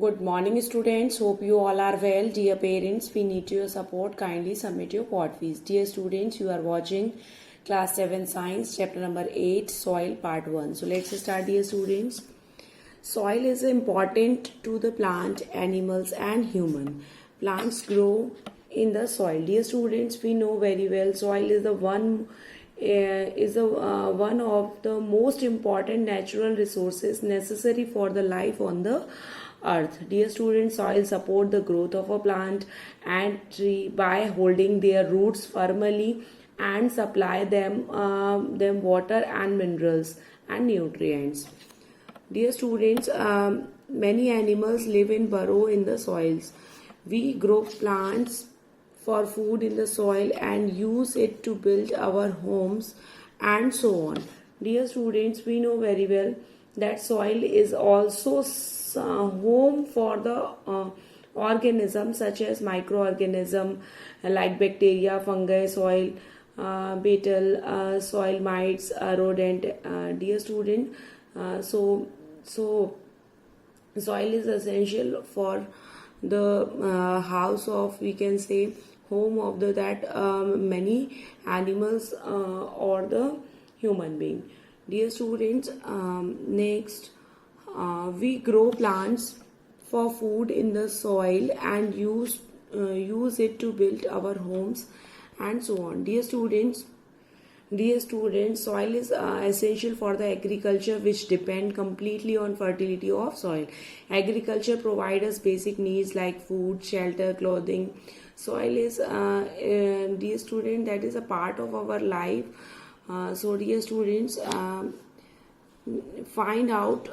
Good morning, students. Hope you all are well. Dear parents, we need your support. Kindly submit your quad fees. Dear students, you are watching class 7 science chapter number 8 soil part 1. So let's start, dear students. Soil is important to the plant, animals and human. Plants grow in the soil. Dear students, we know very well soil is the one of the most important natural resources necessary for the life on the earth. Dear students, soil support the growth of a plant and tree by holding their roots firmly and supply them water and minerals and nutrients. Dear students, many animals live in burrow in the soils. We grow plants for food in the soil and use it to build our homes and so on. Dear students, we know very well that soil is also home for the organisms such as microorganism like bacteria, fungi, soil beetle, soil mites, rodent. Dear student, so soil is essential for the house of, we can say, home of the that many animals or the human being. Dear students, next we grow plants for food in the soil and use it to build our homes and so on. Dear students, soil is essential for the agriculture, which depend completely on fertility of soil. Agriculture provides us basic needs like food, shelter, clothing. Soil is, dear student, that is a part of our life. So, dear students, find out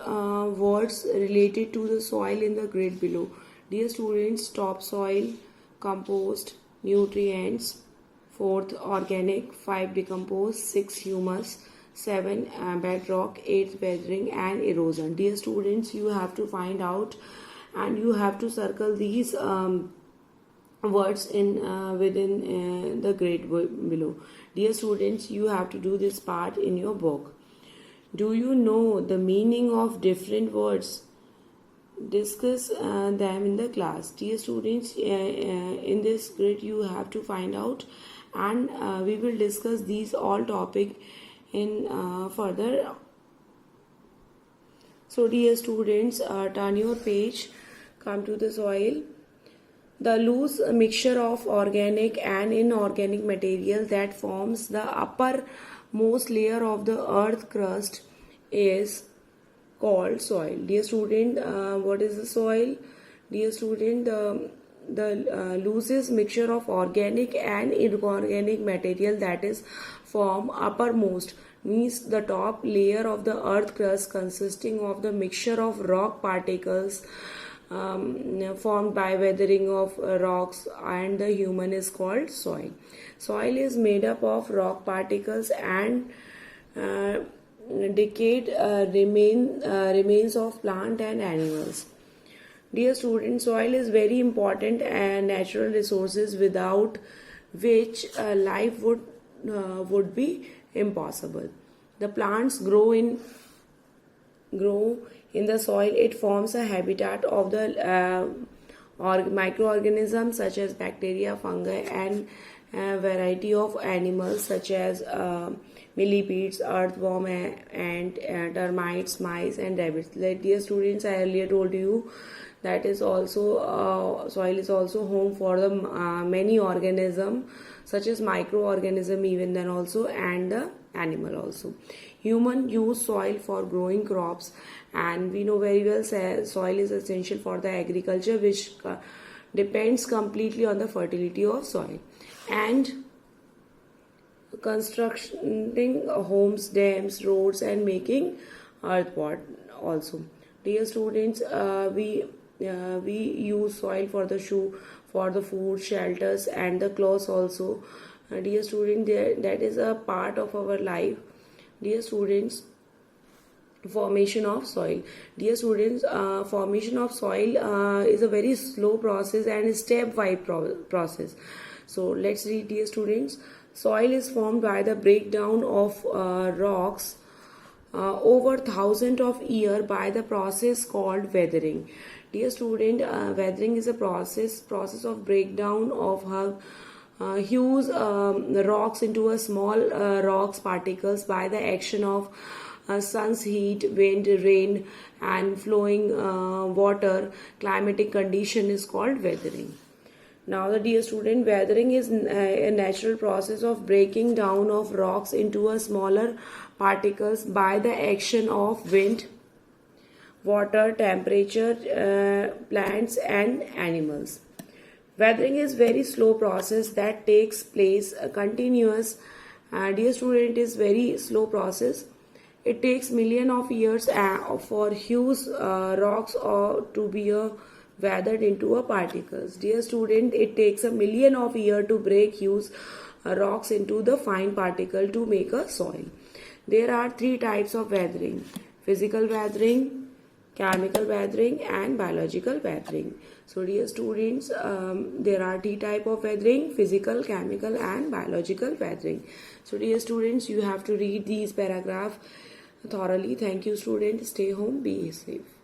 words related to the soil in the grid below. Dear students, topsoil, compost, nutrients. 4th organic, 5 decompose, 6 humus, 7 bedrock, 8 weathering and erosion. Dear students, you have to find out and you have to circle these words in within the grid below. Dear students, you have to do this part in your book. Do you know the meaning of different words? Discuss them in the class. Dear students, in this grid you have to find out and we will discuss these all topic in further. So dear students, turn your page, come to the soil. The loose mixture of organic and inorganic material that forms the uppermost layer of the earth crust is called soil. Dear student, what is the soil? Dear student, the loosest mixture of organic and inorganic material that is form uppermost means the top layer of the earth crust consisting of the mixture of rock particles formed by weathering of rocks and the human is called soil. Soil is made up of rock particles and decayed remains of plant and animals. Dear students, soil is very important and natural resources without which life would be impossible. The plants grow in the soil. It forms a habitat of the microorganisms such as bacteria, fungi, and a variety of animals such as millipedes, earthworm, and termites, mice, and rabbits. Like dear students, I earlier told you that is also soil is also home for the many organisms such as microorganism even then also and the animal also. Human use soil for growing crops and we know very well soil is essential for the agriculture which depends completely on the fertility of soil and constructing homes, dams, roads and making earthwork also. Dear students, we use soil for the for the food, shelters and the clothes also. Dear student, that is a part of our life. Dear students, formation of soil. Dear students, formation of soil is a very slow process and step-wise process. So let's read, dear students. Soil is formed by the breakdown of rocks over thousands of years by the process called weathering. Dear student, weathering is a process of breakdown of huge rocks into a small rocks particles by the action of sun's heat, wind, rain, and flowing water. Climatic condition is called weathering. Now, the dear student, weathering is a natural process of breaking down of rocks into a smaller particles by the action of wind, water, temperature, plants and animals. Weathering is very slow process that takes place continuous. Dear student, is very slow process. It takes million of years for huge rocks to be weathered into a particles. Dear student, it takes a million of years to break huge rocks into the fine particle to make a soil. There are three types of weathering: physical weathering, chemical weathering and biological weathering. So dear students, there are three type of weathering: physical, chemical and biological weathering. So dear students, you have to read these paragraph thoroughly. Thank you students. Stay home, be safe.